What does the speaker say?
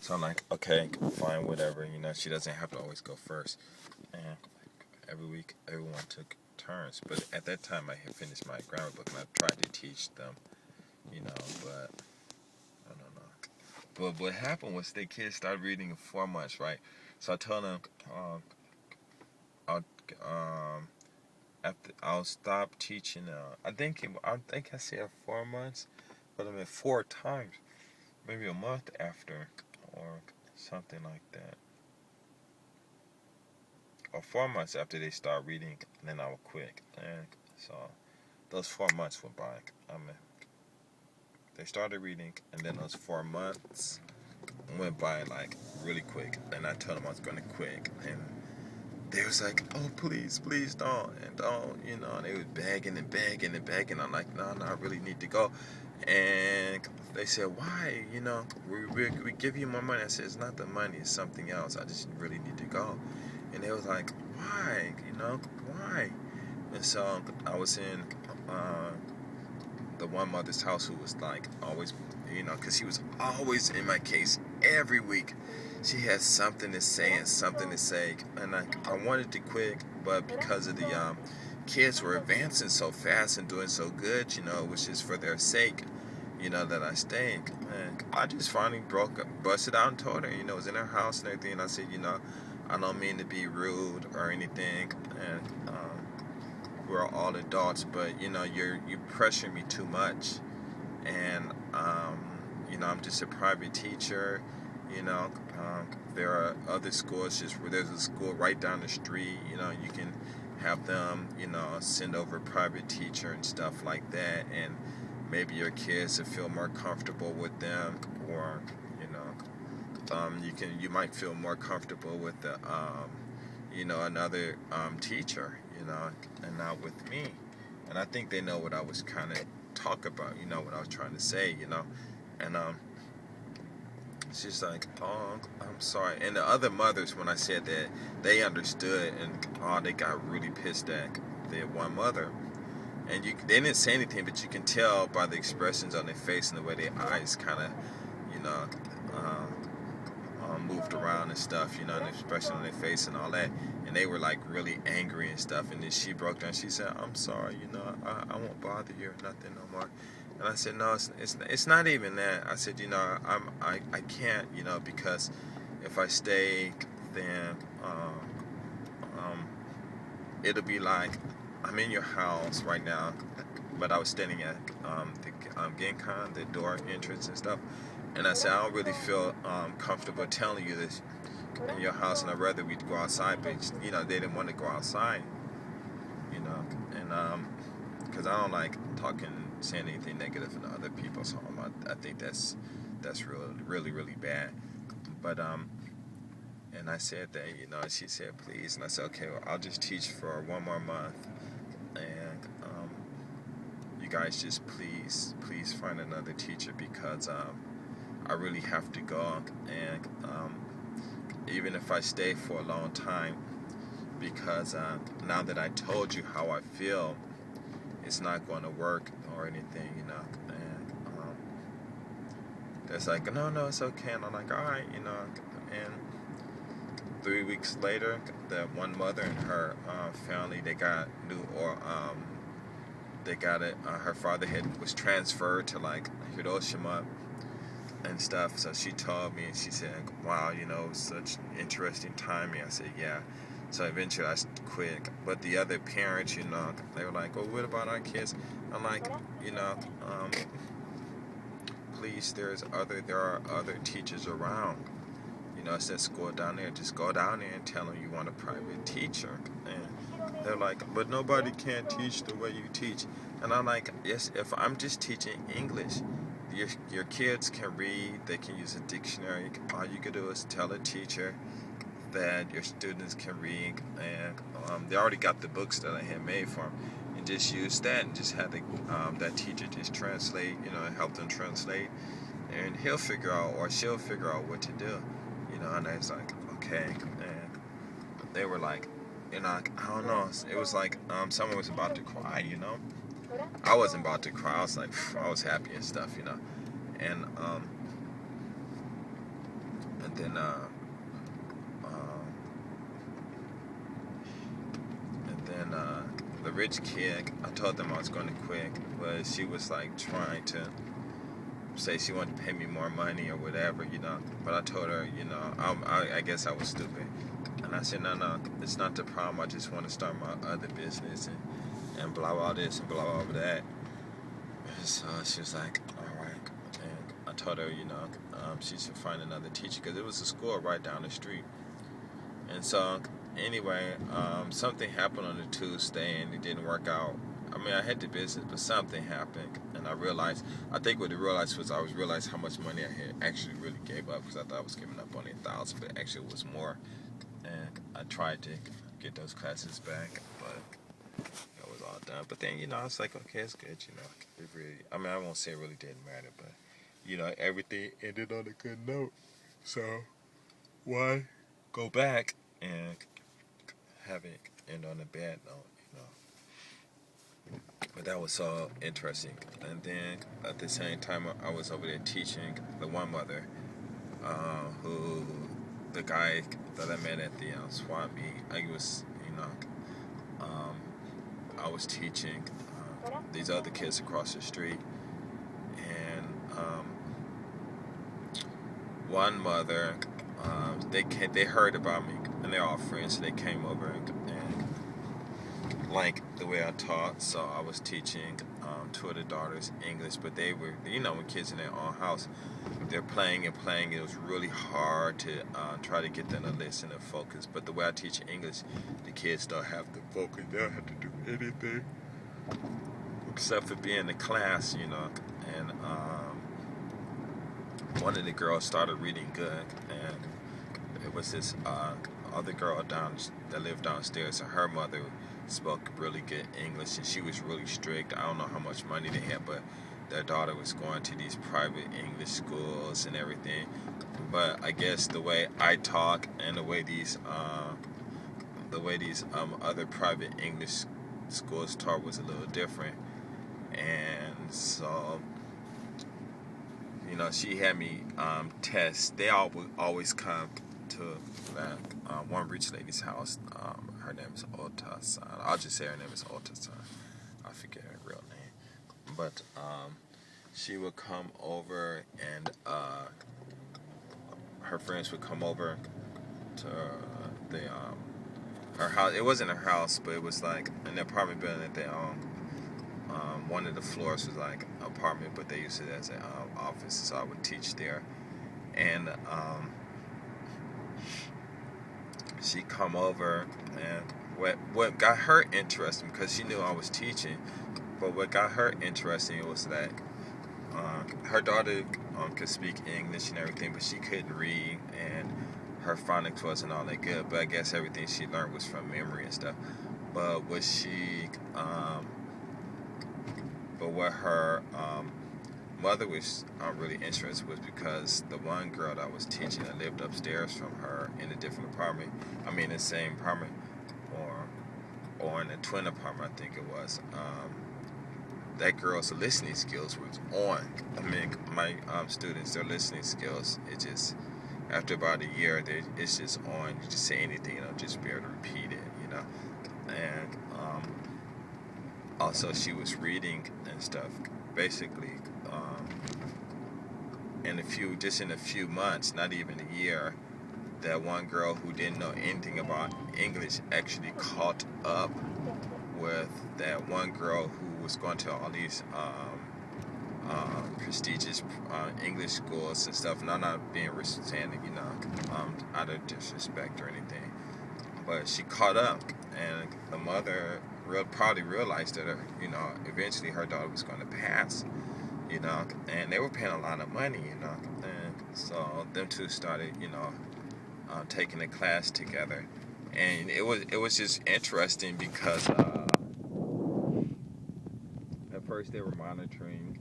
So I'm like, okay, fine, whatever. She doesn't have to always go first. And every week, everyone took turns. But at that time, I had finished my grammar book, and I tried to teach them, but I don't know. But what happened was the kids started reading in 4 months, right? So I told them, I'll I'll stop teaching. I think I said 4 months, but I mean 4 times, maybe a month after, or something like that, or 4 months after they start reading, and then I will quit. And so those 4 months went by. I mean, they started reading, and then those 4 months went by like really quick. And I told them I was going to quit, and they was like, "Oh, please, please don't, and don't," And they was begging and begging and begging. I'm like, "No, no, I really need to go." And they said, "Why? We give you more money." I said, "It's not the money; it's something else. I just really need to go." And they was like, "Why? Why?" And so I was in uh, the one mother's house who was like always, because she was always in my case every week. She had something to say and something to say, and I wanted to quit, but because of the kids were advancing so fast and doing so good, which is for their sake, that I stayed. And I just finally busted out and told her, it was in her house and everything. And I said, I don't mean to be rude or anything, and we're all adults, but you pressure me too much, and I'm just a private teacher. You know, there are other schools. Just where there's a school right down the street. You can have them, send over a private teacher and stuff like that, and maybe your kids will feel more comfortable with them, or you might feel more comfortable with the another teacher, and not with me. And I think they know what I was kind of talk about, what I was trying to say, and she's like, "Oh, I'm sorry." And the other mothers, when I said that, they understood, and they got really pissed at the one mother. And they didn't say anything, but you can tell by the expressions on their face and the way their eyes kind of, you know, uh, moved around and stuff, and the expression on their face and all that. And they were like really angry and stuff. And then she broke down. She said, "I'm sorry, I won't bother you or nothing no more." And I said, "No, it's not even that." I said, I can't, because if I stay, then um, it'll be like I'm in your house right now, but I was standing at the Genkan, the door entrance and stuff. And I said, I don't really feel comfortable telling you this in your house, and I'd rather we go outside. But they didn't want to go outside, and because I don't like saying anything negative in other people's home. I think that's really, really, really bad. But and I said that, and she said please, and I said okay, well, I'll just teach for 1 more month, and you guys just please find another teacher, because I really have to go, and even if I stay for a long time, because now that I told you how I feel, it's not going to work or anything, And there's like, no, no, it's okay, and I'm like, all right, And 3 weeks later, that one mother and her family, they got new, or they got it. Her father was transferred to like Hiroshima and stuff. So she told me, and she said, "Wow, it was such interesting timing." I said, "Yeah." So eventually I quit. But the other parents, they were like, "Well, what about our kids?" I'm like, you know, um, please, there are other teachers around. It says school down there. Just go down there and tell them you want a private teacher. And they're like, "But nobody can teach the way you teach." And I'm like, "Yes, if I'm just teaching English, your kids can read, they can use a dictionary. All you can do is tell a teacher that your students can read, and they already got the books that I had made for them, and just use that, and just have that teacher just translate, help them translate, and he'll figure out, or she'll figure out what to do, And I was like, okay, and they were like, I don't know. It was like someone was about to cry. I wasn't about to cry. I was like, I was happy and stuff, And then the rich kid, I told them I was going to quit, but she was like trying to say she wanted to pay me more money or whatever, But I told her, I guess I was stupid. And I said, no, it's not the problem. I just want to start my other business and blah, blah, this and blah, blah, that. So she was like, all right. And I told her, she should find another teacher because it was a school right down the street. And so, anyway, something happened on the Tuesday and it didn't work out. I mean, I had the business, but something happened. And I think what I realized was how much money I had actually really gave up because I thought I was giving up only $1,000, but actually it was more. And I tried to get those classes back, but it was all done. But then, I was like, okay, it's good, It really, I won't say it really didn't matter, but, everything ended on a good note. So, why go back and have it end on a bad note, But that was so interesting. And then at the same time, I was over there teaching the one mother, the guy that I met at the swap meet. I was teaching these other kids across the street, and one mother, they heard about me, and they're all friends, so they came over and like the way I taught. So I was teaching two of the daughters English, but they were, when kids in their own house, they're playing and playing. It was really hard to try to get them to listen and focus. But the way I teach English, the kids don't have to focus. They don't have to do anything except for be in the class, And one of the girls started reading good, and it was this other girl that lived downstairs, and her mother spoke really good English, and she was really strict. I don't know how much money they had, but their daughter was going to these private English schools and everything. But I guess the way I talk and the way these other private English schools taught was a little different. And so, she had me test. They always come to that one rich lady's house. Her name is Ota-san. I'll just say her name is Ota-san. I forget her real name. But she would come over, and her friends would come over to her house. It wasn't her house, but it was like an apartment building that they own. One of the floors was like an apartment, but they used it as an office, so I would teach there. And she come over, and what got her interested, because she knew I was teaching, but what got her interested was that her daughter could speak English and everything, but she couldn't read, and her phonics wasn't all that good. But I guess everything she learned was from memory and stuff. But what her mother was really interested was because the one girl that I was teaching that lived upstairs from her in a different apartment, the same apartment, or in a twin apartment, I think it was, that girl's listening skills was on. My students, their listening skills, it just, after about a year, it's just on. You just say anything, just be able to repeat it, And also she was reading and stuff. Basically, in a few months, not even a year, that one girl who didn't know anything about English actually caught up with that one girl who was going to all these prestigious English schools and stuff. And I'm not being standing, out of disrespect or anything, but she caught up, and the mother probably realized that eventually her daughter was going to pass, and they were paying a lot of money, and so them two started, taking a class together, and it was just interesting because at first they were monitoring